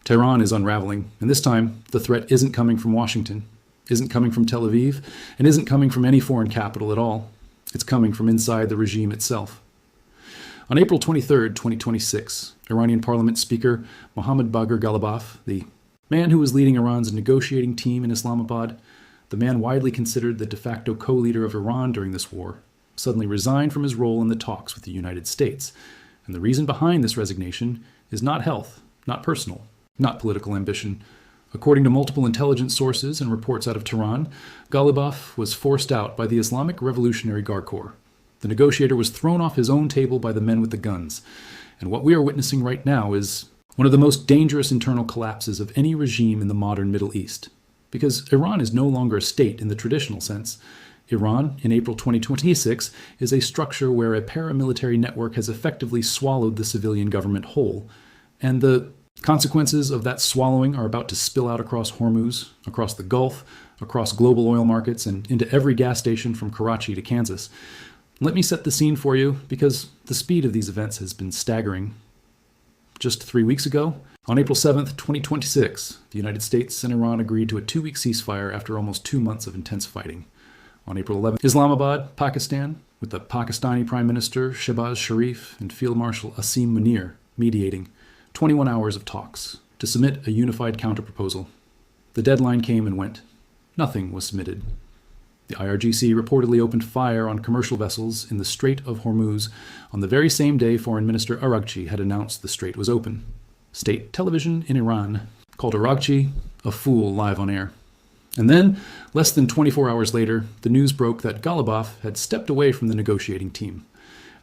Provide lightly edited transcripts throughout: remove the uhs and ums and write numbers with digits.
Tehran is unraveling, and this time the threat isn't coming from Washington, isn't coming from Tel Aviv, and isn't coming from any foreign capital at all. It's coming from inside the regime itself. On April 23, 2026, Iranian Parliament Speaker Mohammad Bagher Ghalibaf, the man who was leading Iran's negotiating team in Islamabad, the man widely considered the de facto co-leader of Iran during this war, suddenly resigned from his role in the talks with the United States. And the reason behind this resignation is not health, not personal, not political ambition. According to multiple intelligence sources and reports out of Tehran, Ghalibaf was forced out by the Islamic Revolutionary Guard Corps. The negotiator was thrown off his own table by the men with the guns. And what we are witnessing right now is one of the most dangerous internal collapses of any regime in the modern Middle East. Because Iran is no longer a state in the traditional sense. Iran, in April 2026, is a structure where a paramilitary network has effectively swallowed the civilian government whole. And the consequences of that swallowing are about to spill out across Hormuz, across the Gulf, across global oil markets, and into every gas station from Karachi to Kansas. Let me set the scene for you, because the speed of these events has been staggering. Just 3 weeks ago, on April 7th, 2026, the United States and Iran agreed to a 2-week ceasefire after almost 2 months of intense fighting. On April 11th, Islamabad, Pakistan, with the Pakistani Prime Minister Shehbaz Sharif and Field Marshal Asim Munir mediating, 21 hours of talks to submit a unified counterproposal. The deadline came and went. Nothing was submitted. The IRGC reportedly opened fire on commercial vessels in the Strait of Hormuz on the very same day Foreign Minister Araghchi had announced the strait was open. State television in Iran called Araghchi a fool live on air. And then, less than 24 hours later, the news broke that Ghalibaf had stepped away from the negotiating team.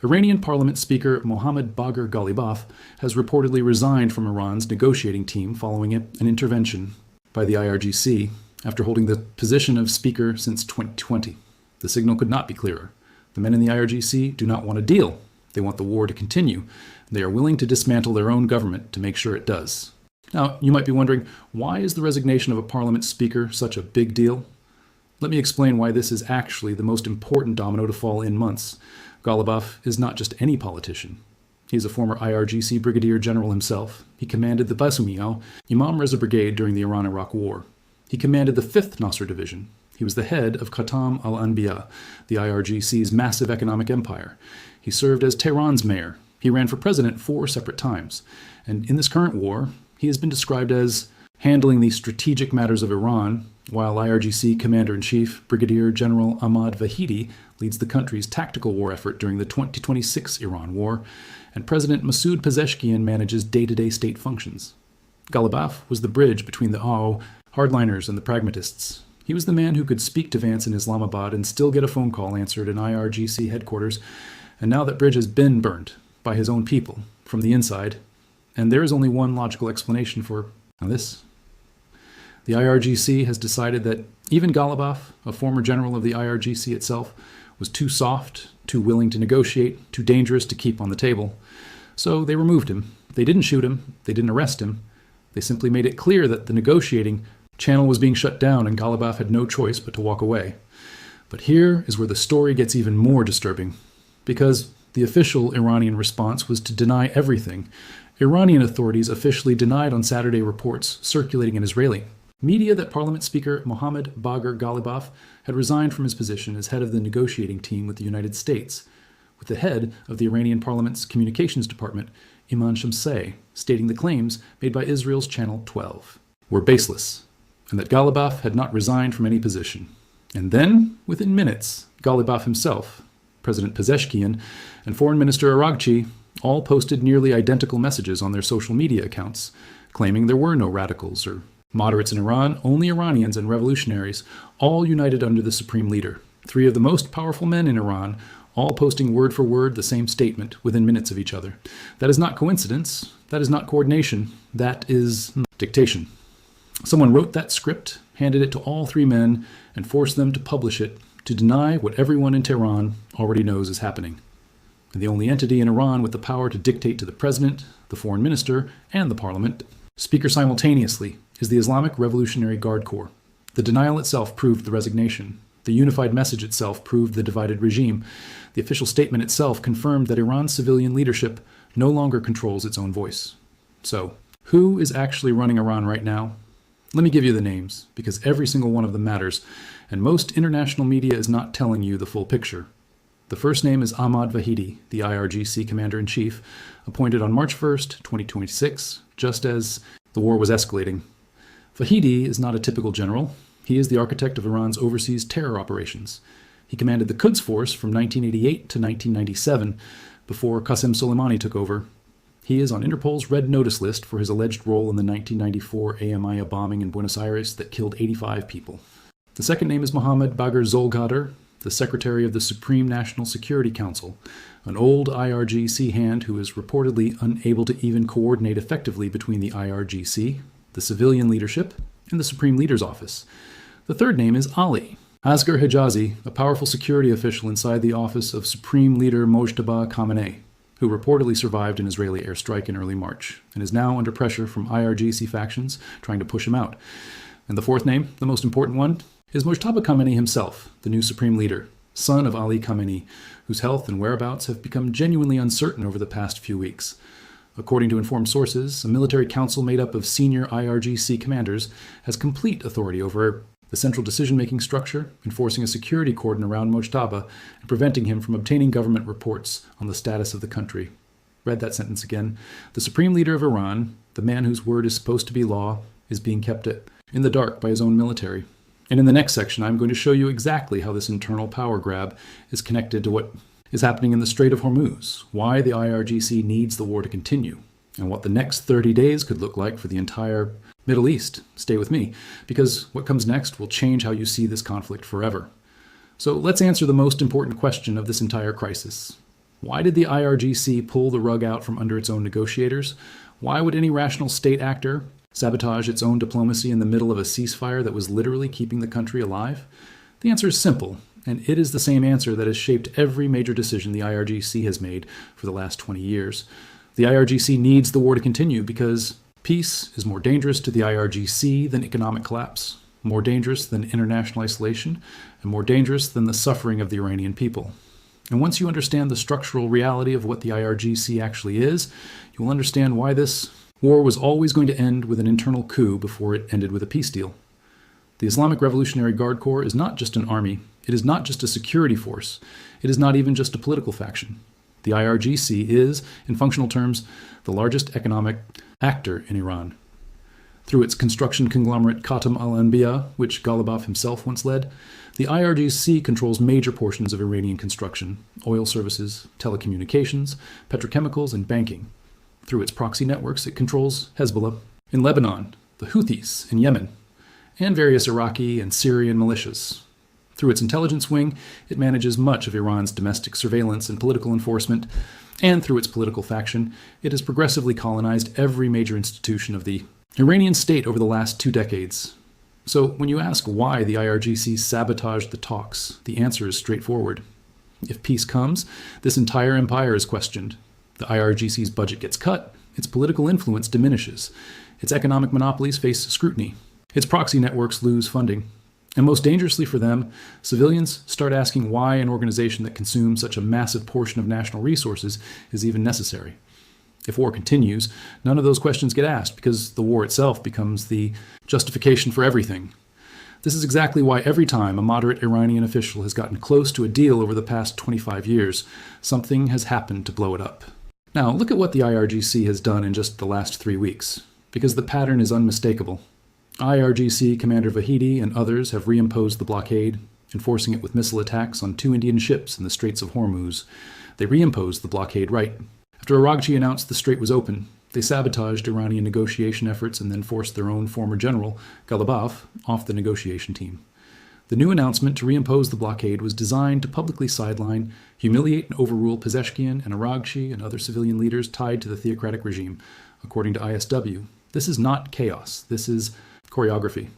Iranian Parliament Speaker Mohammad Bagher Ghalibaf has reportedly resigned from Iran's negotiating team following an intervention by the IRGC after holding the position of Speaker since 2020. The signal could not be clearer. The men in the IRGC do not want a deal. They want the war to continue. They are willing to dismantle their own government to make sure it does. Now, you might be wondering, why is the resignation of a Parliament Speaker such a big deal? Let me explain why this is actually the most important domino to fall in months. Ghalibaf is not just any politician. He is a former IRGC Brigadier General himself. He commanded the Basumiya Imam Reza Brigade during the Iran-Iraq War. He commanded the 5th Nasr Division. He was the head of Khatam al-Anbiya, the IRGC's massive economic empire. He served as Tehran's mayor. He ran for president 4 separate times. And in this current war, he has been described as handling the strategic matters of Iran, while IRGC Commander-in-Chief Brigadier General Ahmad Vahidi leads the country's tactical war effort during the 2026 Iran war, and President Masoud Pezeshkian manages day-to-day state functions. Ghalibaf was the bridge between the AO hardliners and the pragmatists. He was the man who could speak to Vance in Islamabad and still get a phone call answered in IRGC headquarters, and now that bridge has been burnt by his own people from the inside, and there is only one logical explanation for this. The IRGC has decided that even Ghalibaf, a former general of the IRGC itself, was too soft, too willing to negotiate, too dangerous to keep on the table. So they removed him. They didn't shoot him. They didn't arrest him. They simply made it clear that the negotiating channel was being shut down and Ghalibaf had no choice but to walk away. But here is where the story gets even more disturbing, because the official Iranian response was to deny everything. Iranian authorities officially denied on Saturday reports circulating in Israeli media that Parliament Speaker Mohammad Bagher Ghalibaf had resigned from his position as head of the negotiating team with the United States, with the head of the Iranian Parliament's communications department, Iman Shamseh, stating the claims made by Israel's Channel 12 were baseless, and that Ghalibaf had not resigned from any position. And then, within minutes, Ghalibaf himself, President Pezeshkian, and Foreign Minister Araghchi all posted nearly identical messages on their social media accounts, claiming there were no radicals or moderates in Iran, only Iranians and revolutionaries, all united under the supreme leader. 3 of the most powerful men in Iran, all posting word for word the same statement within minutes of each other. That is not coincidence. That is not coordination. That is dictation. Someone wrote that script, handed it to all 3 men, and forced them to publish it to deny what everyone in Tehran already knows is happening. And the only entity in Iran with the power to dictate to the president, the foreign minister, and the parliament, speaker simultaneously, is the Islamic Revolutionary Guard Corps. The denial itself proved the resignation. The unified message itself proved the divided regime. The official statement itself confirmed that Iran's civilian leadership no longer controls its own voice. So, Who is actually running Iran right now? Let me give you the names, because every single one of them matters, and most international media is not telling you the full picture. The first name is Ahmad Vahidi, the IRGC Commander-in-Chief, appointed on March 1st, 2026, just as the war was escalating. Vahidi is not a typical general. He is the architect of Iran's overseas terror operations. He commanded the Quds Force from 1988 to 1997, before Qasem Soleimani took over. He is on Interpol's red notice list for his alleged role in the 1994 AMIA bombing in Buenos Aires that killed 85 people. The second name is Mohammad Bagher Zolgadar, the Secretary of the Supreme National Security Council, an old IRGC hand who is reportedly unable to even coordinate effectively between the IRGC, the civilian leadership, and the Supreme Leader's office. The third name is Ali Asghar Hijazi, a powerful security official inside the office of Supreme Leader Mojtaba Khamenei, who reportedly survived an Israeli airstrike in early March and is now under pressure from IRGC factions trying to push him out. And the fourth name, the most important one, is Mojtaba Khamenei himself, the new supreme leader, son of Ali Khamenei, whose health and whereabouts have become genuinely uncertain over the past few weeks. According to informed sources, a military council made up of senior IRGC commanders has complete authority over the central decision-making structure, enforcing a security cordon around Mojtaba and preventing him from obtaining government reports on the status of the country. Read that sentence again. The supreme leader of Iran, the man whose word is supposed to be law, is being kept in the dark by his own military. And in the next section, I'm going to show you exactly how this internal power grab is connected to what is happening in the Strait of Hormuz, why the IRGC needs the war to continue, and what the next 30 days could look like for the entire Middle East. Stay with me, because what comes next will change how you see this conflict forever. So let's answer the most important question of this entire crisis. Why did the IRGC pull the rug out from under its own negotiators? Why would any rational state actor sabotage its own diplomacy in the middle of a ceasefire that was literally keeping the country alive? The answer is simple, and it is the same answer that has shaped every major decision the IRGC has made for the last 20 years. The IRGC needs the war to continue because peace is more dangerous to the IRGC than economic collapse, more dangerous than international isolation, and more dangerous than the suffering of the Iranian people. And once you understand the structural reality of what the IRGC actually is, you will understand why this war was always going to end with an internal coup before it ended with a peace deal. The Islamic Revolutionary Guard Corps is not just an army. It is not just a security force. It is not even just a political faction. The IRGC is, in functional terms, the largest economic actor in Iran. Through its construction conglomerate Khatam al-Anbiya, which Ghalibaf himself once led, the IRGC controls major portions of Iranian construction, oil services, telecommunications, petrochemicals, and banking. Through its proxy networks, it controls Hezbollah in Lebanon, the Houthis in Yemen, and various Iraqi and Syrian militias. Through its intelligence wing, it manages much of Iran's domestic surveillance and political enforcement, and through its political faction, it has progressively colonized every major institution of the Iranian state over the last 2 decades. So when you ask why the IRGC sabotaged the talks, the answer is straightforward. If peace comes, this entire empire is questioned. The IRGC's budget gets cut, its political influence diminishes, its economic monopolies face scrutiny, its proxy networks lose funding. And most dangerously for them, civilians start asking why an organization that consumes such a massive portion of national resources is even necessary. If war continues, none of those questions get asked because the war itself becomes the justification for everything. This is exactly why every time a moderate Iranian official has gotten close to a deal over the past 25 years, something has happened to blow it up. Now, look at what the IRGC has done in just the last 3 weeks, because the pattern is unmistakable. IRGC Commander Vahidi and others have reimposed the blockade, enforcing it with missile attacks on 2 Indian ships in the Straits of Hormuz. They reimposed the blockade right. After Araghchi announced the strait was open, they sabotaged Iranian negotiation efforts and then forced their own former general, Ghalibaf, off the negotiation team. The new announcement to reimpose the blockade was designed to publicly sideline, humiliate, and overrule Pezeshkian and Araghchi and other civilian leaders tied to the theocratic regime, according to ISW. This is not chaos. This is choreography.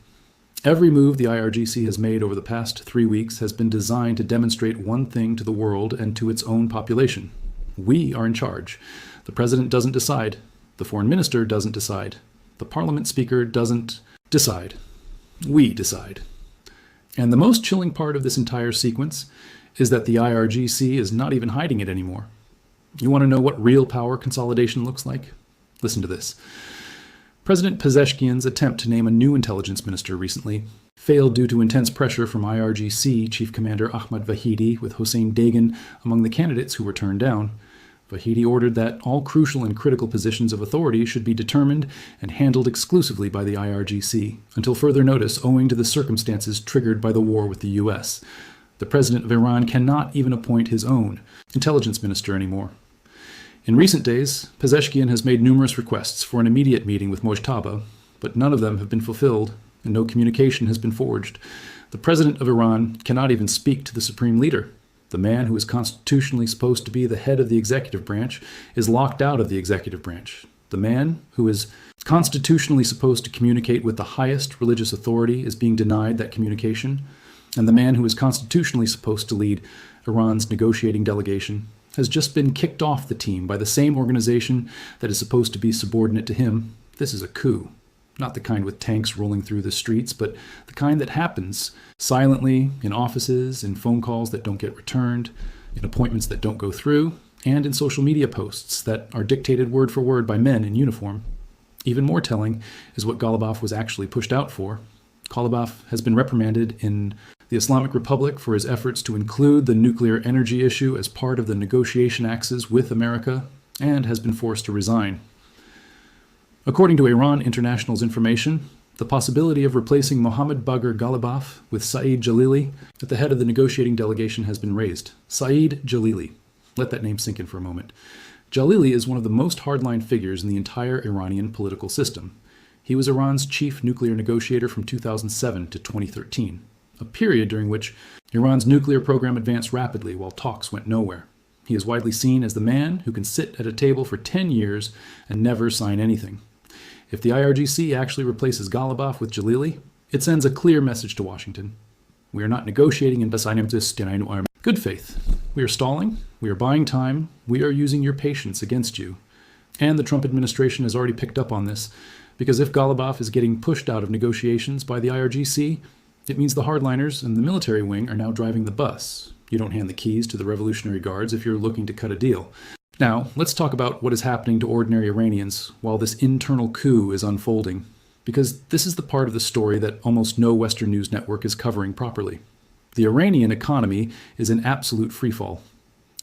Every move the IRGC has made over the past 3 weeks has been designed to demonstrate one thing to the world and to its own population. We are in charge. The president doesn't decide. The foreign minister doesn't decide. The parliament speaker doesn't decide. We decide. And the most chilling part of this entire sequence is that the IRGC is not even hiding it anymore. You want to know what real power consolidation looks like? Listen to this. President Pezeshkian's attempt to name a new intelligence minister recently failed due to intense pressure from IRGC Chief Commander Ahmad Vahidi, with Hossein Dagan among the candidates who were turned down. Vahidi ordered that all crucial and critical positions of authority should be determined and handled exclusively by the IRGC, until further notice, owing to the circumstances triggered by the war with the US. The president of Iran cannot even appoint his own intelligence minister anymore. In recent days, Pezeshkian has made numerous requests for an immediate meeting with Mojtaba, but none of them have been fulfilled, and no communication has been forged. The president of Iran cannot even speak to the supreme leader. The man who is constitutionally supposed to be the head of the executive branch is locked out of the executive branch. The man who is constitutionally supposed to communicate with the highest religious authority is being denied that communication, and the man who is constitutionally supposed to lead Iran's negotiating delegation has just been kicked off the team by the same organization that is supposed to be subordinate to him. This is a coup. Not the kind with tanks rolling through the streets, but the kind that happens silently in offices, in phone calls that don't get returned, in appointments that don't go through, and in social media posts that are dictated word for word by men in uniform. Even more telling is what Ghalibaf was actually pushed out for. Ghalibaf has been reprimanded in the Islamic Republic for his efforts to include the nuclear energy issue as part of the negotiation axes with America, and has been forced to resign. According to Iran International's information, the possibility of replacing Mohammad Bagher Ghalibaf with Saeed Jalili at the head of the negotiating delegation has been raised. Saeed Jalili. Let that name sink in for a moment. Jalili is one of the most hardline figures in the entire Iranian political system. He was Iran's chief nuclear negotiator from 2007 to 2013, a period during which Iran's nuclear program advanced rapidly while talks went nowhere. He is widely seen as the man who can sit at a table for 10 years and never sign anything. If the IRGC actually replaces Ghalibaf with Jalili, it sends a clear message to Washington. We are not negotiating in good faith. We are stalling. We are buying time. We are using your patience against you. And the Trump administration has already picked up on this, because if Ghalibaf is getting pushed out of negotiations by the IRGC, it means the hardliners and the military wing are now driving the bus. You don't hand the keys to the Revolutionary Guards if you're looking to cut a deal. Now, let's talk about what is happening to ordinary Iranians while this internal coup is unfolding, because this is the part of the story that almost no Western news network is covering properly. The Iranian economy is in absolute freefall.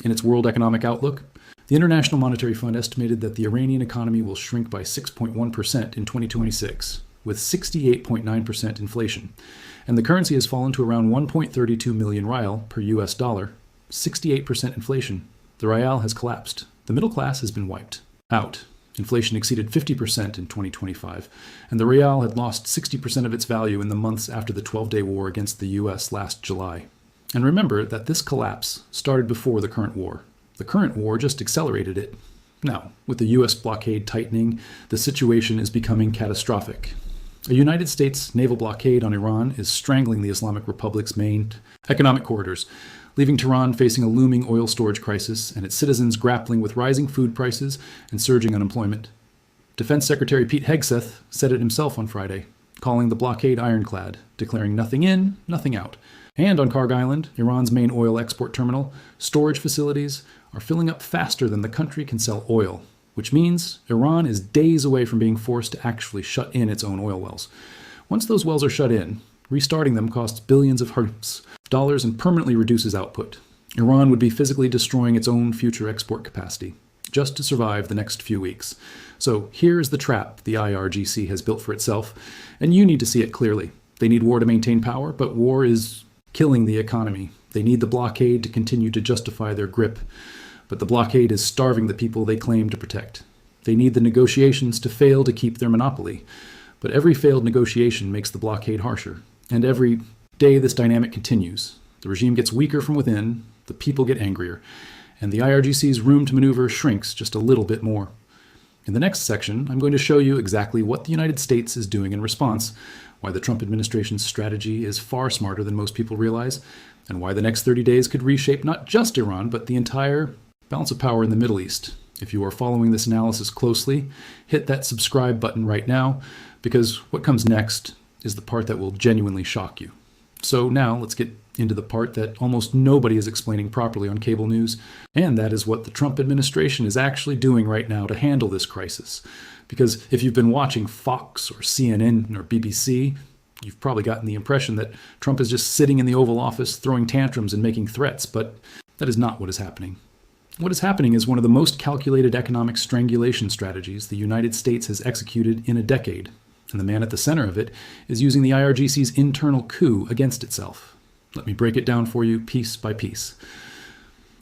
In its World Economic Outlook, the International Monetary Fund estimated that the Iranian economy will shrink by 6.1% in 2026, with 68.9% inflation, and the currency has fallen to around 1.32 million rial per US dollar, 68% inflation. The rial has collapsed. The middle class has been wiped out. Inflation exceeded 50% in 2025, and the rial had lost 60% of its value in the months after the 12-day war against the US last July. And remember that this collapse started before the current war. The current war just accelerated it. Now, with the US blockade tightening, the situation is becoming catastrophic. A United States naval blockade on Iran is strangling the Islamic Republic's main economic corridors, leaving Tehran facing a looming oil storage crisis and its citizens grappling with rising food prices and surging unemployment. Defense Secretary Pete Hegseth said it himself on Friday, calling the blockade ironclad, declaring nothing in, nothing out. And on Karg Island, Iran's main oil export terminal, storage facilities are filling up faster than the country can sell oil, which means Iran is days away from being forced to actually shut in its own oil wells. Once those wells are shut in, restarting them costs billions of dollars and permanently reduces output. Iran would be physically destroying its own future export capacity, just to survive the next few weeks. So here's the trap the IRGC has built for itself, and you need to see it clearly. They need war to maintain power, but war is killing the economy. They need the blockade to continue to justify their grip, but the blockade is starving the people they claim to protect. They need the negotiations to fail to keep their monopoly, but every failed negotiation makes the blockade harsher, and every day this dynamic continues. The regime gets weaker from within, the people get angrier, and the IRGC's room to maneuver shrinks just a little bit more. In the next section, I'm going to show you exactly what the United States is doing in response, why the Trump administration's strategy is far smarter than most people realize, and why the next 30 days could reshape not just Iran, but the entire balance of power in the Middle East. If you are following this analysis closely, hit that subscribe button right now, because what comes next is the part that will genuinely shock you. So now let's get into the part that almost nobody is explaining properly on cable news, and that is what the Trump administration is actually doing right now to handle this crisis. Because if you've been watching Fox or CNN or BBC, you've probably gotten the impression that Trump is just sitting in the Oval Office throwing tantrums and making threats, but that is not what is happening. What is happening is one of the most calculated economic strangulation strategies the United States has executed in a decade, and the man at the center of it is using the IRGC's internal coup against itself. Let me break it down for you piece by piece.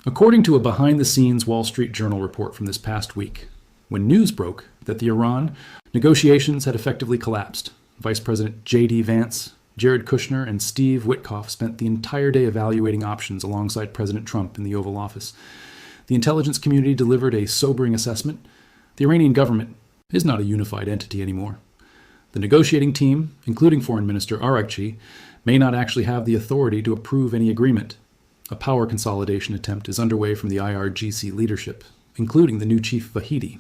According to a behind-the-scenes Wall Street Journal report from this past week, when news broke that the Iran negotiations had effectively collapsed, Vice President J.D. Vance, Jared Kushner, and Steve Witkoff spent the entire day evaluating options alongside President Trump in the Oval Office. The intelligence community delivered a sobering assessment. The Iranian government is not a unified entity anymore. The negotiating team, including Foreign Minister Araghchi, may not actually have the authority to approve any agreement. A power consolidation attempt is underway from the IRGC leadership, including the new chief Vahidi.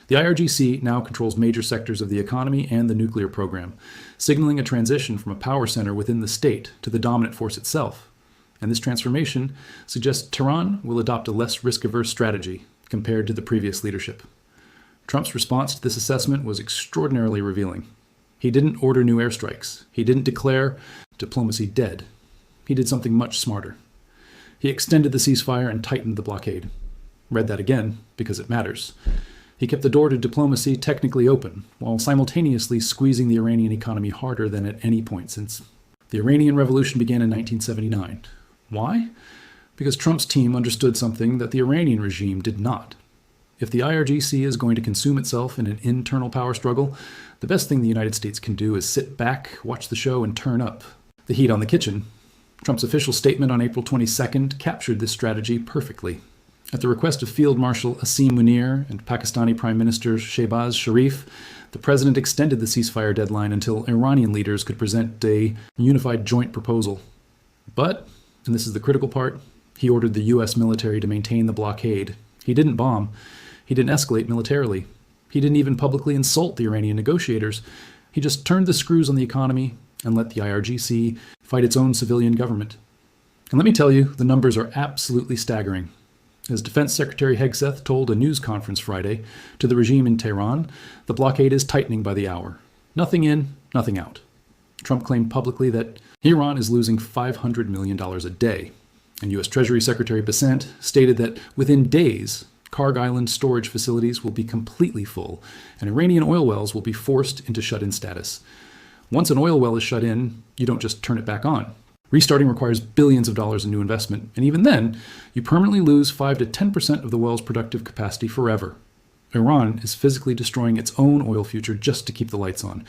The IRGC now controls major sectors of the economy and the nuclear program, signaling a transition from a power center within the state to the dominant force itself. And this transformation suggests Tehran will adopt a less risk-averse strategy compared to the previous leadership. Trump's response to this assessment was extraordinarily revealing. He didn't order new airstrikes. He didn't declare diplomacy dead. He did something much smarter. He extended the ceasefire and tightened the blockade. Read that again because it matters. He kept the door to diplomacy technically open, while simultaneously squeezing the Iranian economy harder than at any point since the Iranian Revolution began in 1979. Why? Because Trump's team understood something that the Iranian regime did not. If the IRGC is going to consume itself in an internal power struggle, the best thing the United States can do is sit back, watch the show, and turn up the heat on the kitchen. Trump's official statement on April 22nd captured this strategy perfectly. At the request of Field Marshal Asim Munir and Pakistani Prime Minister Shehbaz Sharif, the president extended the ceasefire deadline until Iranian leaders could present a unified joint proposal. But, and this is the critical part, he ordered the U.S. military to maintain the blockade. He didn't bomb. He didn't escalate militarily. He didn't even publicly insult the Iranian negotiators. He just turned the screws on the economy and let the IRGC fight its own civilian government. And let me tell you, the numbers are absolutely staggering. As Defense Secretary Hegseth told a news conference Friday to the regime in Tehran, the blockade is tightening by the hour. Nothing in, nothing out. Trump claimed publicly that Iran is losing $500 million a day. And U.S. Treasury Secretary Bessent stated that within days, Karg Island storage facilities will be completely full, and Iranian oil wells will be forced into shut-in status. Once an oil well is shut in, you don't just turn it back on. Restarting requires billions of dollars in new investment, and even then, you permanently lose 5 to 10% of the well's productive capacity forever. Iran is physically destroying its own oil future just to keep the lights on.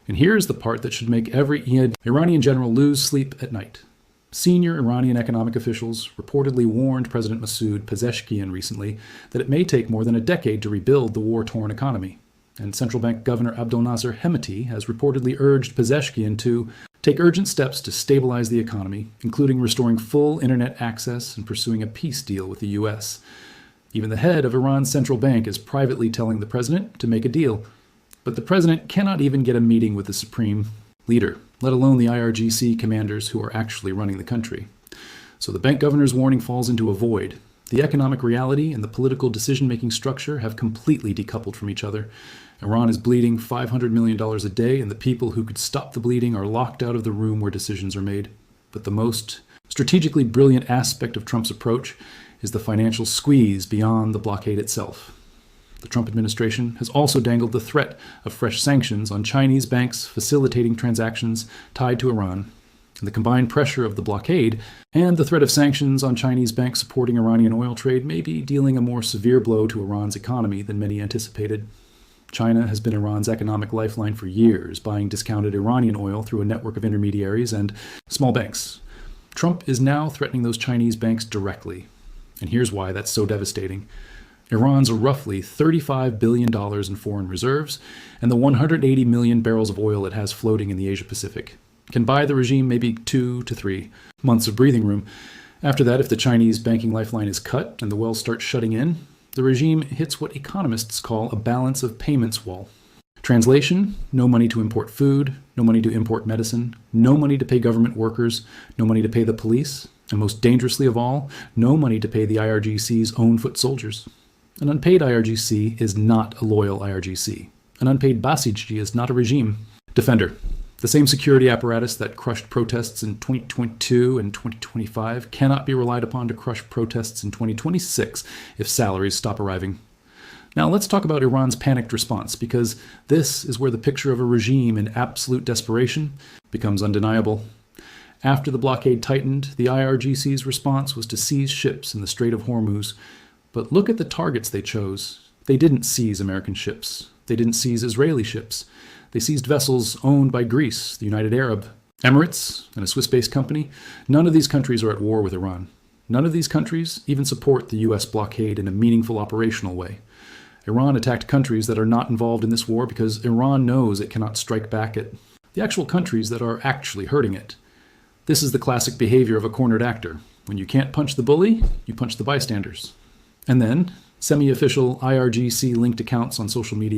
And here's the part that should make every Iranian general lose sleep at night. Senior Iranian economic officials reportedly warned President Masoud Pezeshkian recently that it may take more than a decade to rebuild the war-torn economy. And Central Bank Governor Abdolnasser Hemeti has reportedly urged Pezeshkian to take urgent steps to stabilize the economy, including restoring full internet access and pursuing a peace deal with the U.S. Even the head of Iran's central bank is privately telling the president to make a deal. But the president cannot even get a meeting with the supreme leader, let alone the IRGC commanders who are actually running the country. So the bank governor's warning falls into a void. The economic reality and the political decision-making structure have completely decoupled from each other. Iran is bleeding $500 million a day, and the people who could stop the bleeding are locked out of the room where decisions are made. But the most strategically brilliant aspect of Trump's approach is the financial squeeze beyond the blockade itself. The Trump administration has also dangled the threat of fresh sanctions on Chinese banks facilitating transactions tied to Iran. And the combined pressure of the blockade and the threat of sanctions on Chinese banks supporting Iranian oil trade may be dealing a more severe blow to Iran's economy than many anticipated. China has been Iran's economic lifeline for years, buying discounted Iranian oil through a network of intermediaries and small banks. Trump is now threatening those Chinese banks directly. And here's why that's so devastating. Iran's roughly $35 billion in foreign reserves, and the 180 million barrels of oil it has floating in the Asia-Pacific can buy the regime maybe 2 to 3 months of breathing room. After that, if the Chinese banking lifeline is cut and the wells start shutting in, the regime hits what economists call a balance of payments wall. Translation, no money to import food, no money to import medicine, no money to pay government workers, no money to pay the police, and most dangerously of all, no money to pay the IRGC's own foot soldiers. An unpaid IRGC is not a loyal IRGC. An unpaid Basijci is not a regime. Defender. The same security apparatus that crushed protests in 2022 and 2025 cannot be relied upon to crush protests in 2026 if salaries stop arriving. Now let's talk about Iran's panicked response, because this is where the picture of a regime in absolute desperation becomes undeniable. After the blockade tightened, the IRGC's response was to seize ships in the Strait of Hormuz. But look at the targets they chose. They didn't seize American ships. They didn't seize Israeli ships. They seized vessels owned by Greece, the United Arab Emirates, and a Swiss-based company. None of these countries are at war with Iran. None of these countries even support the US blockade in a meaningful operational way. Iran attacked countries that are not involved in this war because Iran knows it cannot strike back at the actual countries that are actually hurting it. This is the classic behavior of a cornered actor. When you can't punch the bully, you punch the bystanders. And then, semi-official IRGC-linked accounts on social media